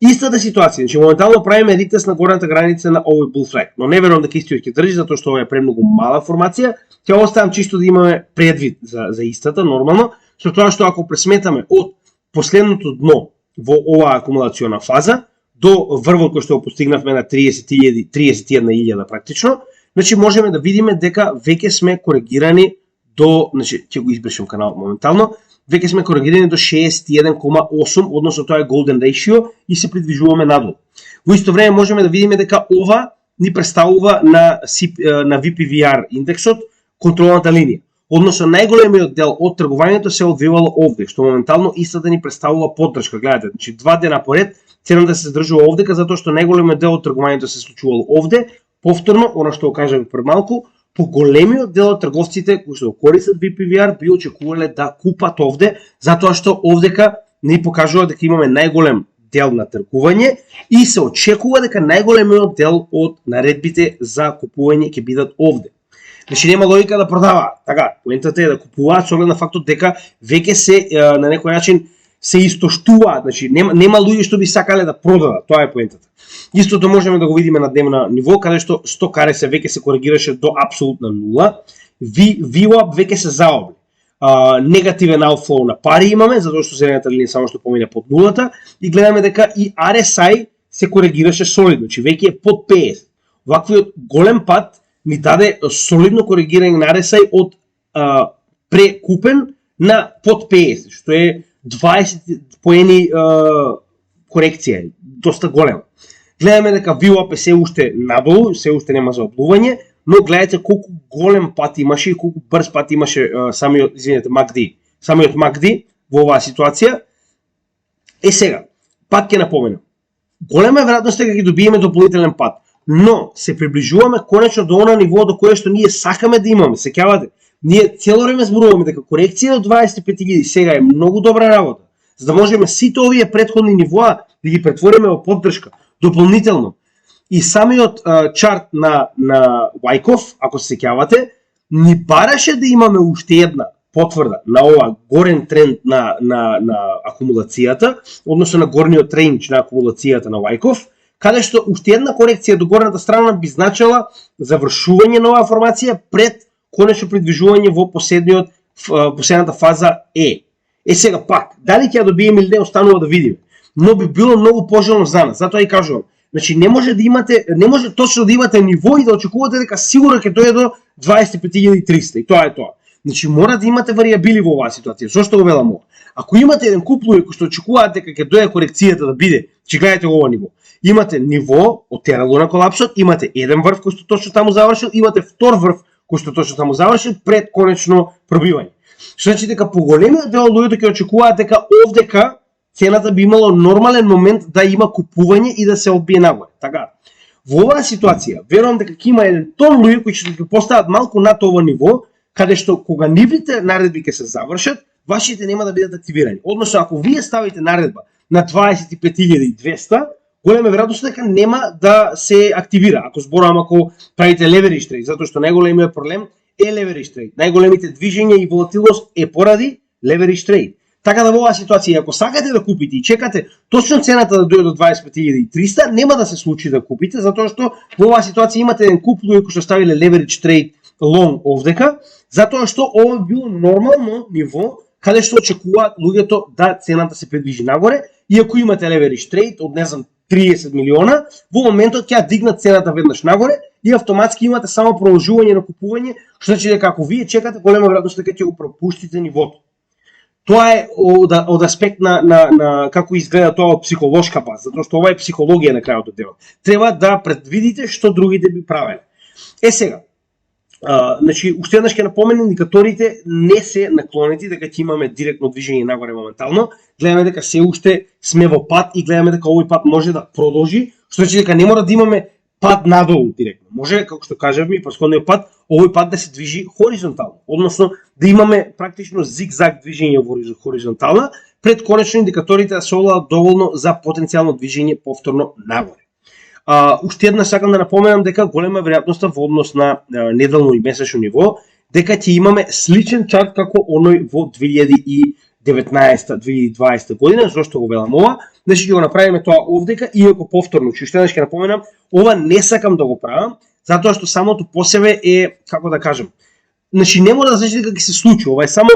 S1: Истата ситуација, значи моментално правиме ритест на горната граница на овој bull flag, но не верувам дека истиот ќе држи затоа што ова е премногу мала формација. Ќе оставам чисто да имаме предвид за истата нормално, со тоа што ако пресметаме од последното дно во оваа акумулациона фаза до врвот кој што го постигнавме на 31.000 практично, значи можеме да видиме дека веќе сме коригирани до, значи ќе го избришам каналот моментално, веќе сме коригирани до 61,8, односно тоа е golden ratio и се придвижуваме надолу. Во исто време можеме да видиме дека ова ни представува на VPVR индексот контролната линија. Односно најголемиот дел од тргувањето се одвивало овде, што моментално истата ни представува поддршка. Гледате, значи 2 дена поред цената се задржува овдека затоа што најголемиот дел од тргувањето се случувало овде. Повторно, она што го кажав пред малку, поголемиот дел од трговците кои што користат VPVR би очекувале да купат овде, затоа што овдека ни покажува дека имаме најголем дел на тргување и се очекува дека најголемиот дел од наредбите за купување ќе бидат овде. Значи нема логика да продаваат. Така, поентата е да купуваат со оглед на фактот дека веќе се на некој начин се истоштуваат, значи нема луѓе што би сакале да продадат, тоа е поентата. Истото можеме да го видиме на дневно ниво, каде што сток RSI веќе се коригираше до апсолутна нула, VWAP веќе се заобли. Негативен outflow на пари имаме, затоа што зелената линија само што помине под нулата, и гледаме дека и RSI се коригираше солидно, значи веќе е под 50. Ваквиот голем пат ни даде солидно коригирање на RSI од прекупен на под 50, што е 20 поени корекција, доста голема. Гледаме дека VWAP е се уште надолу, се уште нема заоблување, но гледате колку голем пат имаше и колку брз пат имаше самиот MACD во оваа ситуација. Сега, пак ќе напоменам. Голема е веројатноста дека ќе добиеме дополнителен пат, но се приближуваме конечно до она ниво до кое што ние сакаме да имаме. Сеќавате, ние цело време зборуваме дека корекција до 25.000 сега е многу добра работа, за да можеме сите овие претходни нивоа да ги претвориме во поддршка дополнително. И самиот чарт на Wyckoff, ако се сеќавате, ни бараше да имаме уште една потврда на ова горен тренд на акумулацијата, односно на горниот рейндж на акумулацијата на Wyckoff, каде што уште една корекција до горната страна би значила завршување на оваа формација пред конечно придвижување во последната фаза Е. Сега пак, дали ќе ја добиеме или не, останува да видиме. Но би било многу пожелно за нас, затоа и кажувам. Значи не може точно да имате ниво и да очекувате дека сигурно ќе дојде до 25.300 и тоа е тоа. Значи мора да имате варијабили во оваа ситуација. Зошто го велам ова? Ако имате еден куп луѓе кои што очекуваат дека ќе дојде корекцијата да биде, че гледате ова ниво. Имате ниво отерало на колапсот, имате еден врв кој што точно таму завршил, имате втор врв кој што точно таму завршил пред конечно пробивање. Што значи дека поголемиот дел од луѓето ќе очекуваат дека овдека цената би имало нормален момент да има купување и да се одбие нагоре. Така. Во оваа ситуација, верувам дека ќе има еден тон луѓе кои ќе постават малку над ова ниво, каде што кога нивните наредби ќе се завршат, вашите нема да бидат активирани. Односно, ако вие ставите наредба на 25.200, голема веројатност дека нема да се активира. Ако зборувам, ако правите leverage trade, затоа што најголемиот проблем е leverage trade. Најголемите движења и волатилност е поради leverage trade. Така да во оваа ситуација, ако сакате да купите и чекате точно цената да дојде до 25.300, нема да се случи да купите, затоа што во оваа ситуација имате еден куп луѓе кои што ставиле leverage trade long овдека, затоа што ова било нормално ниво каде што очекуваат луѓето да цената се придвижи нагоре, и ако имате leverage trade од не знам 30 милиона, во моментот ќе дигнат цената веднаш нагоре и автоматски имате само продолжување на купување, што значи дека ако вие чекате, голема веројатност дека ќе го пропуштите нивото. Тоа е од аспект на како изгледа тоа од психолошка база, затоа што ова е психологија на крајот од денот. Треба да предвидите што другите би правеле. Сега, значи, уште еднаш ќе напоменам, индикаторите не се наклонети дека ќе имаме директно движење нагоре моментално. Гледаме дека се уште сме во пат и гледаме дека овој пат може да продолжи, што значи дека не мора да имаме пат надолу директно. Може, како што кажавме и претходниот пат, овој пат да се движи хоризонтално, односно да имаме практично зигзаг движење во хоризонтална, пред конечно индикаторите да се одат доволно за потенцијално движење повторно нагоре. Уште една сакам да напоменам дека голема веројатноста во однос на неделно и месечно ниво дека ќе имаме сличен чарт како оној во 2019-2020 година. Зошто го велам ова? Значи ќе го направиме тоа овдека, иако повторно, уште еднаш ќе напоменам, ова не сакам да го правам, затоа што самото по себе е, како да кажам, значи не може да значи дека ќе се случи, ова е само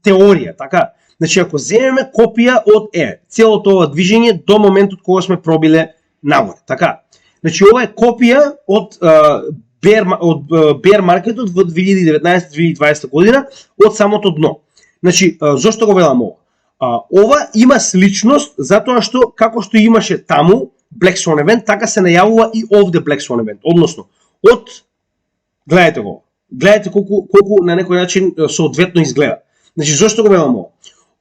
S1: теорија, така? Значи ако земеме копија од целото ова движење до моментот кога сме пробиле нагоре, така? Значи ова е копија од bear маркетот во 2019-2020 година од самото дно. Значи, зошто го велам ова? Ова има сличност затоа што како што имаше таму Black Swan event, така се најавува и овде Black Swan event. Односно, гледајте го. Гледајте колку на некој начин соодветно изгледа. Значи, зошто го велам ова?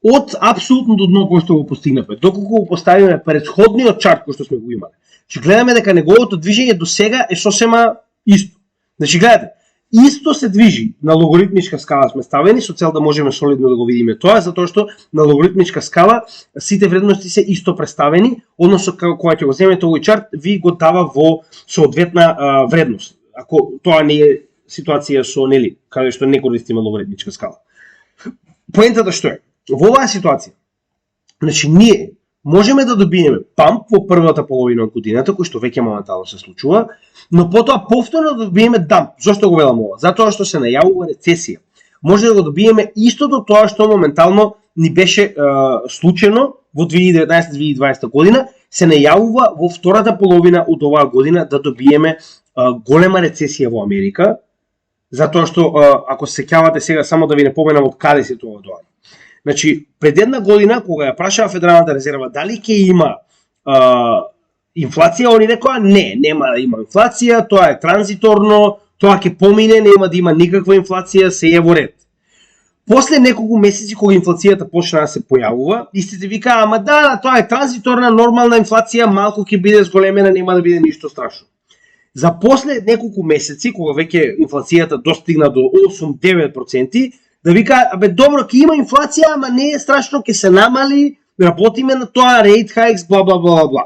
S1: Од апсолутното дно кој што го постигнавме, доколку го поставиме претходниот чарт кој што сме го имале, че гледаме дека неговото движење до сега е сосема исто. Значи, гледате, исто се движи на логаритмичка скала сме ставени со цел да можеме солидно да го видиме тоа, затоа што на логаритмичка скала сите вредности се исто представени, односно кога ќе го земете овој чарт, ви го дава во соодветна вредност. Ако тоа не е ситуација со каде што не користиме логаритмичка скала. Поентата што е? Во оваа ситуација, значи ние можеме да добиеме памп во првата половина од годината, кој што веќе моментално се случува, но потоа повторно да добиеме дамп. Зошто го велам ова? Затоа што се најавува рецесија. Може да го добиеме истото тоа што моментално ни беше случено во 2019-2020 година, се најавува во втората половина од оваа година да добиеме голема рецесија во Америка, затоа што ако се сеќавате сега само да ви напоменам од каде се тоа доаѓа. Значи, пред една година, кога ја прашава Федералната резерва дали ќе има инфлација, они рекоа нема да има инфлација, тоа е транзиторно, тоа ќе помине, нема да има никаква инфлација, се е во ред. После неколку месеци кога инфлацијата почна да се појавува, истите викаа, ама да, тоа е транзиторна, нормална инфлација, малку ќе биде зголемена, нема да биде ништо страшно. За после неколку месеци, кога веќе инфлацијата достигна до 8-9%, да вика, абе добро, ќе има инфлација, ама не е страшно, ќе се намали, работиме на тоа, rate hikes, бла бла бла бла.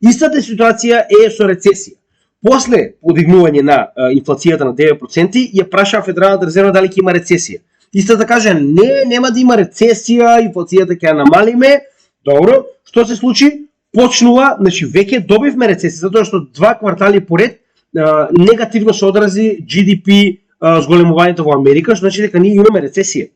S1: Истата ситуација е со рецесија. После подигнување на инфлацијата на 9%, ја праша Федералната резерва дали ќе има рецесија. Истата каже, нема да има рецесија, инфлацијата ќе ја намалиме. Добро, што се случи? Почнува, значи веќе добивме рецесија, затоа што 2 квартали поред негативно се одрази GDP зголемувањето во Америка, што значи дека ние имаме рецесија.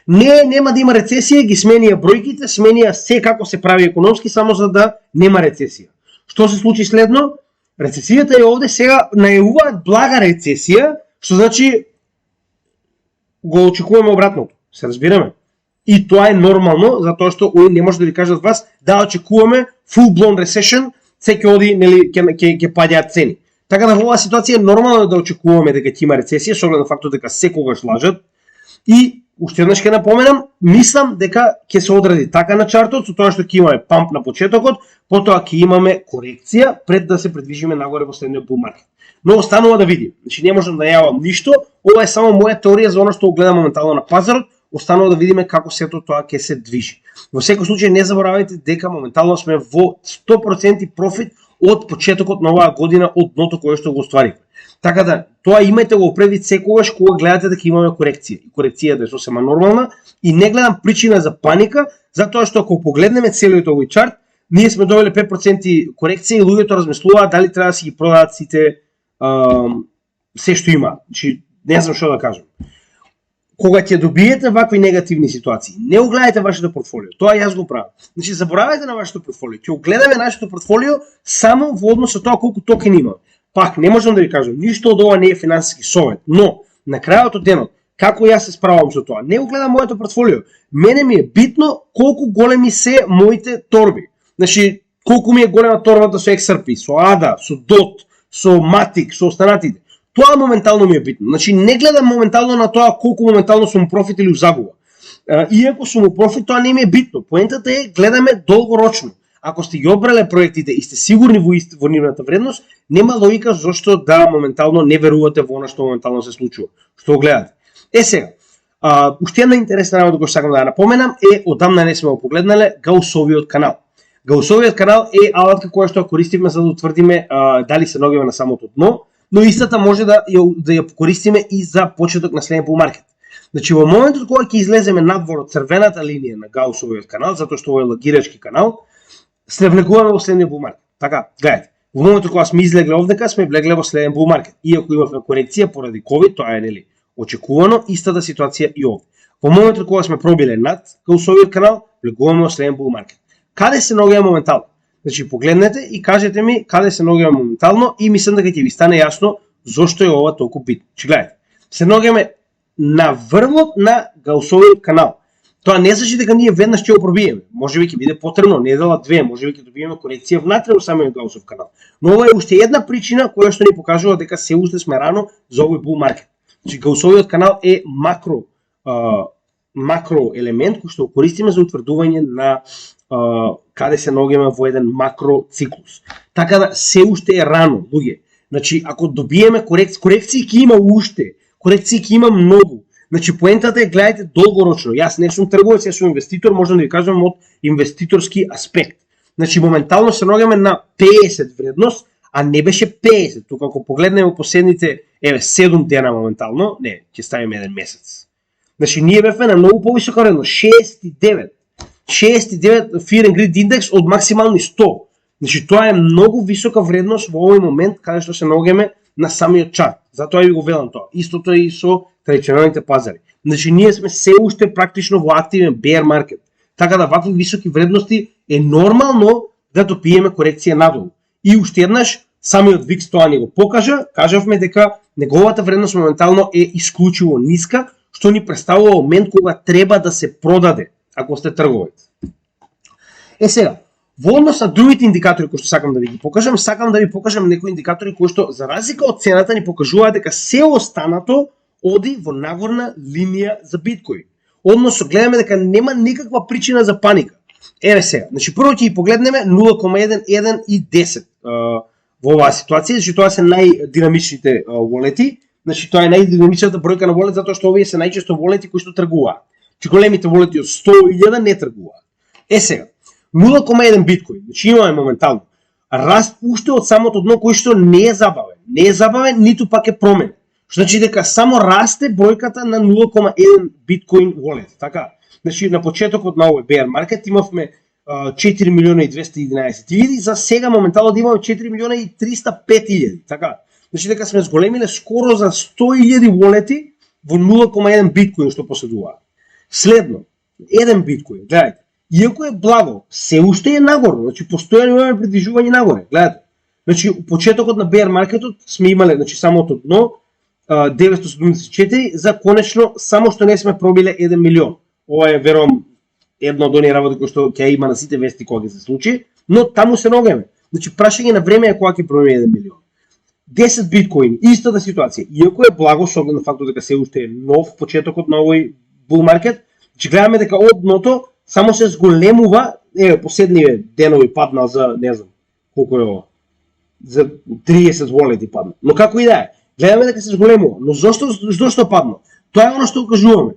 S1: Нема да има рецесија, ги сменија бројките, сменија се како се прави економски, само за да нема рецесија. Што се случи следно? Рецесијата е овде сега, најавуваат блага рецесија, што значи го очекуваме обратното. Се разбираме? И тоа е нормално, затоа што они не може да ви кажат вас да очекуваме full blown recession, се ќе оди, ќе падаат цени. Така да во оваа ситуација е нормално да очекуваме дека ќе има рецесија, со оглед на фактот дека секогаш лажат. И уште еднаш ќе напоменам, мислам дека ќе се одрази така на чартот, со тоа што ќе имаме памп на почетокот, потоа ќе имаме корекција пред да се придвижиме нагоре во следниот bull market. Но останува да видим. Значи не можам да најавам ништо, ова е само моја теорија за она што го гледам моментално на пазарот, останува да видиме како сето тоа ќе се движи. Во секој случај не заборавајте дека моментално сме во 100% профит од почетокот на оваа година од дното кое што го остваривме. Така да, тоа имајте го предвид секогаш кога гледате дека имаме корекција. И корекцијата е сосема нормална и не гледам причина за паника, затоа што ако погледнеме целиот овој чарт, ние сме добили 5% корекција и луѓето размислуваат дали треба да си ги продадат сите се што има. Значи, не знам што да кажам. Кога ќе добиете вакви негативни ситуации, не го гледате вашето портфолио. Тоа јас го правам. Значи, заборавајте на вашето портфолио. Ќе го гледаме нашето портфолио само во однос со тоа колку токен има. Пак, не можам да ви кажам, ништо од ова не е финансиски совет, но на крајот од денот, како јас се справам со тоа? Не го гледам моето портфолио. Мене ми е битно колку големи се моите торби. Значи, колку ми е голема торбата со XRP, со ADA, со DOT, со Matic, со останатите. Тоа моментално ми е битно. Значи, не гледам моментално на тоа колку моментално сум профит или загуба. Иако сум профит, тоа не ми е битно. Поентата е, гледаме долгорочно. Ако сте ги одбрале проектите и сте сигурни во нивната вредност, нема логика зашто да моментално не верувате во она што моментално се случува. Што гледате? Сега, уште една интересна работа која сакам да ја напоменам е, одамна не сме го погледнале, Гаусовиот канал. Гаусовиот канал е алатка која што користиме за да утврдиме дали се ногиме на самото дно, но истата може да ја користиме и за почеток на следен булмаркет. Значи во моментот кога ќе излеземе надвор од црвената линија на Гаусовиот канал, затоа што овој е лагирачки канал, се влегуваме во следниот булмаркет. Така, гледате, во моментот кога сме излегле овдека, сме влегле во следен булмаркет. Иако имавме корекција поради ковид, тоа е нели очекувано, истата ситуација и овде. Во моментот кога сме пробиле над Гаусовиот канал, влегуваме во следен булмаркет. Каде се наоѓаме моментално? Значи погледнете и кажете ми каде се наоѓаме моментално и мислам дека ќе ви стане јасно зошто е ова толку битно. Че гледате, се наоѓаме на врвот на Гаусовиот канал. Тоа не значи дека ние веднаш ќе го пробиеме. Можеби ќе биде потребно недела две, можеби ќе добиеме корекција внатре во самиот Гаусов канал. Но ова е уште една причина која што ни покажува дека се уште сме рано за овој бул маркет. Значи Гаусовиот канал е макро елемент кој што го користиме за утврдување на каде се наоѓаме во еден макро циклус. Така да се уште е рано, луѓе. Значи ако добиеме корекции ќе има уште, корекции ќе има многу. Значи поентата е гледајте долгорочно. Јас не сум трговец, јас сум инвеститор, можам да ви кажам од инвеститорски аспект. Значи моментално се наоѓаме на 50 вредност, а не беше 50. Тука ако погледнеме последните 7 дена моментално, не, ќе ставиме еден месец. Значи ние бевме на многу повисока вредност, 69. 69 Fear and Greed индекс од максимални 100. Значи тоа е многу висока вредност во овој момент каде што се наоѓаме на самиот чарт. Затоа ви го велам тоа. Истото е и со традиционалните пазари. Значи ние сме се уште практично во активен bear market. Така да вакви високи вредности е нормално да допиеме корекција надолу. И уште еднаш самиот VIX тоа ни го покажа, кажавме дека неговата вредност моментално е исклучиво ниска, што ни представува момент кога треба да се продаде ако сте трговец. Сега, во однос на другите индикатори кои што сакам да ви ги покажам, сакам да ви покажам некои индикатори кои што за разлика од цената ни покажуваат дека се останато оди во нагорна линија за биткоин. Односно гледаме дека нема никаква причина за паника. Еве сега, значи прво ќе ги погледнеме 0,1, 1 и 10 во оваа ситуација, значи тоа се најдинамичните волети. Значи тоа е најдинамичната бројка на волет затоа што овие се најчесто волети кои што тргуваат. Значи големите волети од 100.000 не тргуваат. Сега, 0,1 биткоин, значи имаме моментално раст уште од самото дно кој што не е забавен. Не е забавен, ниту пак е променен. Што значи дека само расте бројката на 0,1 биткоин волет. Така, значи на почетокот на овој bear market имавме 4.211.000, за сега моментално да имаме 4.305.000. Така, значи дека сме зголемиле скоро за 100.000 волети во 0,1 биткоин што поседуваат. Следно, 1 биткоин, гледајте, иако е благо, се уште е нагорно, значи постојано имаме придвижување нагоре, гледате. Значи почетокот на bear marketот сме имале, значи самото дно 974, за конечно само што не сме пробиле 1 милион. Ова е верувам едно од оние работи кои што ќе има на сите вести кога ќе се случи, но таму се наоѓаме. Значи прашање на време е кога ќе пробиме 1 милион. 10 биткоин, истата ситуација. Иако е благо со оглед на фактот дека се уште е нов почетокот на овој bull market, че гледаме дека од дното само се зголемува, последниве денови паднал за, не знам, колку е ова, за 30 волети паднал. Но како и да е, гледаме дека се зголемува. Но зошто паднал? Тоа е оно што кажуваме.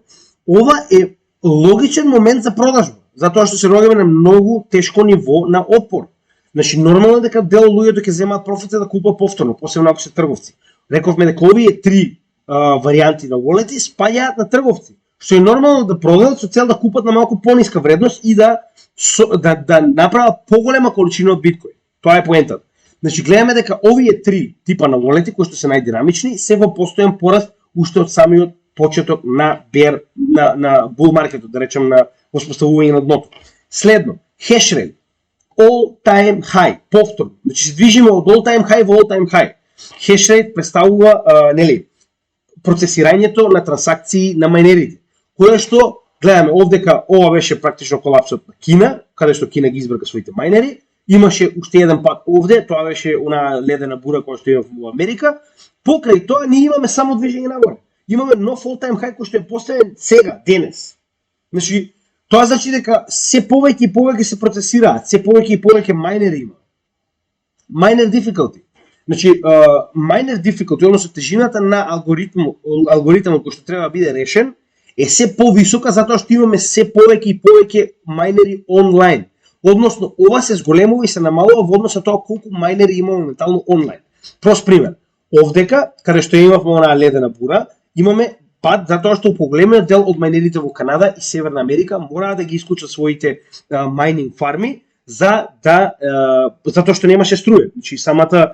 S1: Ова е логичен момент за продажба, затоа што се наоѓаме на многу тешко ниво на отпор. Значи нормално е дека дел луѓето ќе земаат профит да купат повторно, посебно ако се трговци. Рековме дека овие три варијанти на волети спаѓаат на трговци, што е нормално да продадат со цел да купат на малку пониска вредност и да направат поголема количина од биткоин. Тоа е поентата. Значи гледаме дека овие три типа на волети кои што се најдинамични се во постојан пораст уште од самиот почеток на bull маркетот, да речем на воспоставување на дното. Следно, hash rate all time high, повторно. Значи се движиме од all time high во all time high. Hash rate представува процесирањето на трансакции на мајнерите, кое што гледаме овдека, ова беше практично колапсот на Кина, каде што Кина ги избрка своите мајнери. Имаше уште еден пат овде, тоа беше она ледена бура која што има во Америка. Покрај тоа ние имаме само движење нагоре. Имаме нов all time high кој што е поставен сега, денес. Значи, тоа значи дека се повеќе и повеќе се процесираат, се повеќе и повеќе мајнери има. Miner difficulty. Значи, miner difficulty, односно тежината на алгоритмот кој што треба да биде решен, е се повисока затоа што имаме се повеќе и повеќе мајнери онлайн. Односно, ова се зголемува и се намалува во однос на тоа колку мајнери има моментално онлайн. Прост пример. Овдека, каде што имавме онаа ледена бура, имаме пат затоа што поголемиот дел од мајнерите во Канада и Северна Америка мораа да ги исклучат своите майнинг фарми затоа што немаше струја. Значи самата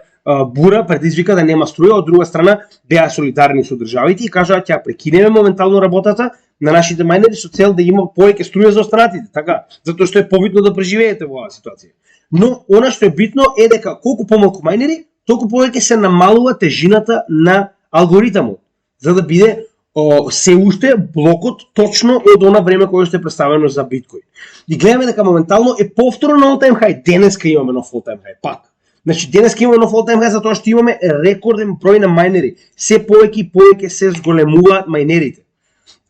S1: бура предизвика да нема струја, од друга страна беа солидарни со државите и кажаа ќе прекинеме моментално работата на нашите мајнери со цел да има повеќе струја за останатите, така, затоа што е побитно да преживеете во оваа ситуација. Но она што е битно е дека колку помалку мајнери, толку повеќе се намалува тежината на алгоритмот, за да биде се уште блокот точно од она време кое што е представено за биткоин. И гледаме дека моментално е повторно на all-time high. Денеска имаме нов all-time high, пак. Значи денеска имаме нов all-time high затоа што имаме рекорден број на мајнери. Се повеќе и повеќе се зголемуваат мајнерите.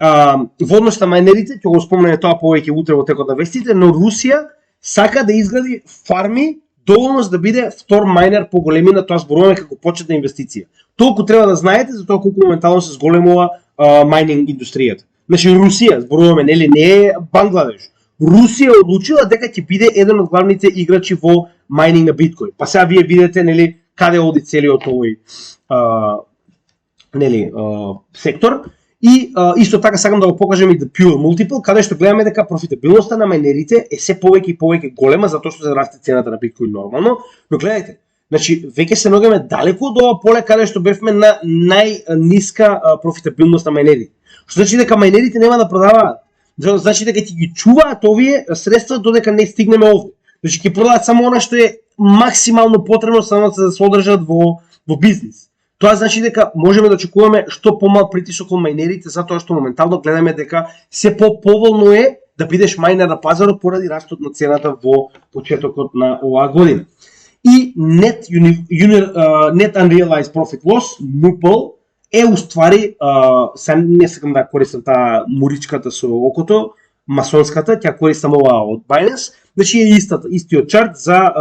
S1: Во однос на мајнерите, ќе го спомнеме тоа повеќе утре во текот на вестите, но Русија сака да изгради фарми доволно за да биде втор мајнер по големина, тоа зборуваме како почетна инвестиција. Толку треба да знаете за тоа колку моментално се зголемува мајнинг индустријата. Значи Русија, зборуваме, нели, не е Бангладеш. Русија одлучила дека ќе биде еден од главните играчи во мајнинг на биткоин. Па сега вие видите, нели, каде оди целиот овој сектор. И исто така сакам да го покажем и The Pure Multiple, каде што гледаме дека профитабилноста на мајнерите е се повеќе и повеќе голема затоа што се расте цената на биткоин нормално, но гледајте, значи веќе се ногаме далеку од ова поле каде што бевме на најниска профитабилност на мајнерите. Што значи дека мајнерите нема да продаваат. Значи дека ќе ги чуваат овие средства додека не стигнеме овде. Значи ќе продаваат само она што е максимално потребно само за да се одржат во бизнис. Тоа значи дека можеме да очекуваме што помал притисок од мајнерите затоа што моментално гледаме дека се поволно е да бидеш мајнер на пазарот поради растот на цената во почетокот на оваа година. И Net Unrealized Profit Loss, NUPL, е уствари, не сакам да користам таа муричката со окото, масонската, ќе користам оваа од Binance, значи е истиот чарт за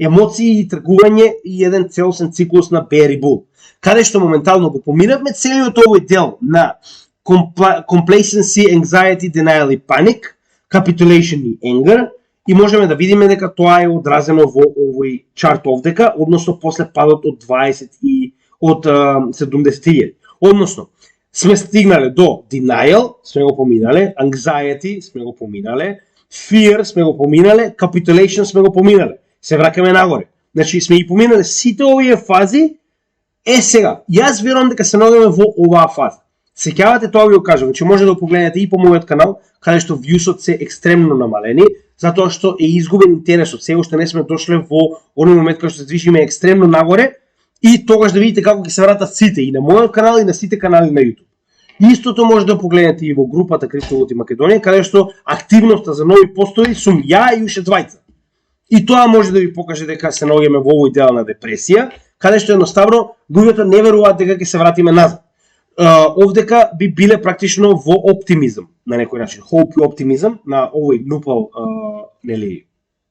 S1: емоции и тргување и еден целосен циклус на Bear и Bull. Каде што моментално го поминавме целиот овој дел на complacency, anxiety, denial и panic, capitulation и anger, и можеме да видиме дека тоа е одразено во овој чарт овдека, односно после падот од 70.000. Односно, сме стигнале до denial, сме го поминале, anxiety сме го поминале, fear сме го поминале, capitulation сме го поминале. Се враќаме нагоре. Значи сме ги поминале сите овие фази. Сега, јас верувам дека се наоѓаме во оваа фаза. Сеќавате тоа ви го кажам, значи може да го погледнете и по мојот канал, каде што вјусот се екстремно намалени, затоа што е изгубен интересот. Сега уште не сме дошле во оној момент кога што се движиме екстремно нагоре и тогаш да видите како ќе се вратат сите и на мојот канал и на сите канали на YouTube. Истото може да погледнете и во групата Криптовалути Македонија, каде што активноста за нови постои сум ја и уште двајца. И тоа може да ви покаже дека се наоѓаме во овој дел на депресија, каде што едноставно луѓето не веруваат дека ќе се вратиме назад. Овдека би биле практично во оптимизам, на некој начин, hope и оптимизам на овој NUPL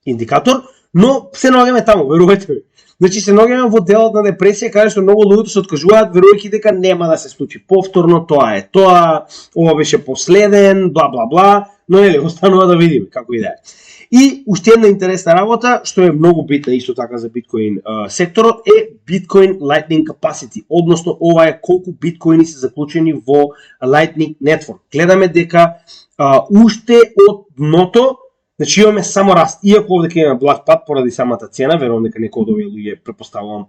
S1: индикатор, но се наоѓаме таму, верувате ми. Значи се наоѓаме во делот на депресија, каде што многу луѓето се откажуваат верувајќи дека нема да се случи повторно, тоа е тоа, ова беше последен, бла бла бла, но останува да видиме како и да е. И уште една интересна работа, што е многу битна исто така за биткоин секторот, е Bitcoin Lightning Capacity, односно ова е колку биткоини се заклучени во Lightning Network. Гледаме дека уште од дното, значи имаме само раст, иако овде имаме благ пат поради самата цена, верувам дека некои од овие луѓе претпоставувам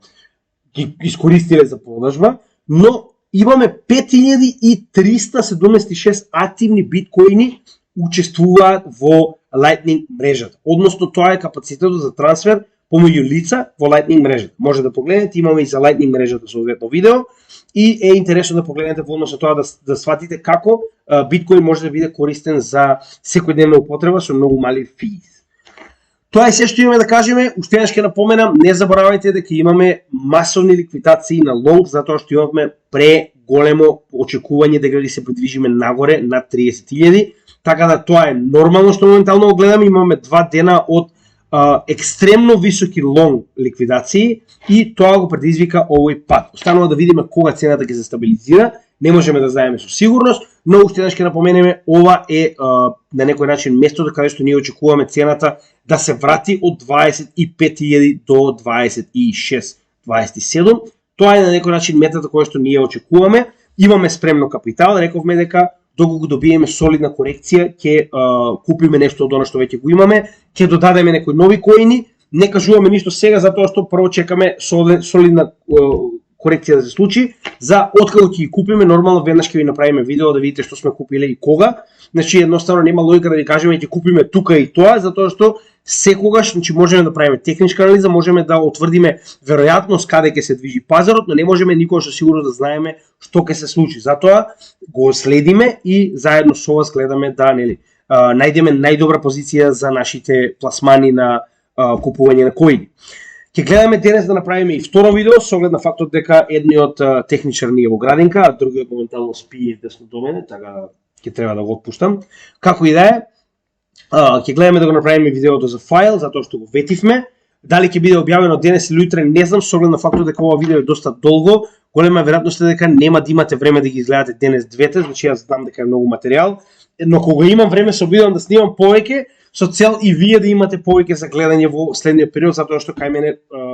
S1: ги искористиле за продажба, но имаме 5376 активни биткоини учествуваат во Lightning мрежата. Односно тоа е капацитетот за трансфер помеѓу лица во Lightning мрежата. Може да погледнете, имаме и за Lightning мрежата соодветно видео и е интересно да погледнете во однос на тоа да сватите како биткоин може да биде користен за секојдневна употреба со многу мали физ. Тоа е се што имаме да кажеме. Уште еднаш ќе напоменам, не заборавајте дека имаме масовни ликвидации на лонг затоа што имаме преголемо очекување дека ги се придвижиме нагоре над 30.000. Така да тоа е нормално што моментално го гледаме, имаме 2 дена од екстремно високи лонг ликвидации и тоа го предизвика овој пат. Останува да видиме кога цената ќе се стабилизира, не можеме да знаеме со сигурност, но уште еднаш ќе напоменеме, ова е на некој начин местото каде што ние очекуваме цената да се врати од 25.000 до 26-27. Тоа е на некој начин метата која што ние очекуваме. Имаме спремно капитал, рековме дека доколку добиеме солидна корекција, ќе купиме нешто од она што веќе го имаме, ќе додадеме некои нови коини, не кажуваме ништо сега затоа што прво чекаме солидна корекција да се случи, за откако ќе ги купиме, нормално веднаш ќе ви направиме видео да видите што сме купиле и кога. Значи едноставно нема логика да ви кажеме ќе купиме тука и тоа, затоа што секогаш можеме да правиме техничка анализа, можеме да утврдиме веројатност каде ќе се движи пазарот, но не можеме никогаш сигурно да знаеме што ќе се случи. Затоа го следиме и заедно со вас гледаме да најдеме најдобра позиција за нашите пласмани на купување на коини. Ќе гледаме денес да направиме и второ видео со оглед на фактот дека едниот техничар ни е во градинка, а другиот моментално спие десно до мене, така ќе треба да го отпуштам. Како и да е, ќе гледаме да го направиме видеото за файл, затоа што го ветивме. Дали ќе биде објавено денес или утре, не знам, со оглед на фактот дека ова видео е доста долго, голема веројатност е дека нема да имате време да ги изгледате денес двете, значи јас знам дека е многу материјал, но кога имам време се обидам да снимам повеќе, со цел и вие да имате повеќе за гледање во следниот период, затоа што кај мене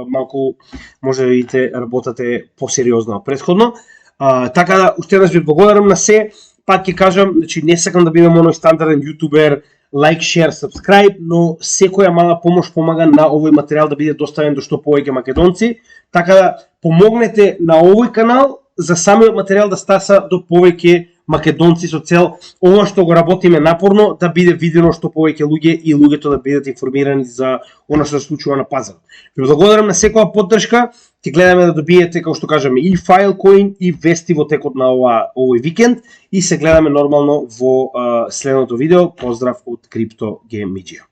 S1: малку може да видите работате посериозно претходно. Така да, уште еднаш ви благодарам на се, пак ќе кажам, значи не сакам да бидам оној стандарден јутубер, лайк, шер, сабскрайб, но секоја мала помош помага на овој материјал да биде доставен до што повеќе македонци, така да помогнете на овој канал за самиот материјал да стаса до повеќе македонци со цел ова што го работиме напорно да биде видено што повеќе луѓе и луѓето да бидат информирани за она што се случува на пазарот. Ви благодарам на секоја поддршка, ќе гледаме да добиете, како што кажаме, и Filecoin и вести во текот на овој викенд и се гледаме нормално во следното видео. Поздрав од Crypto Game Media.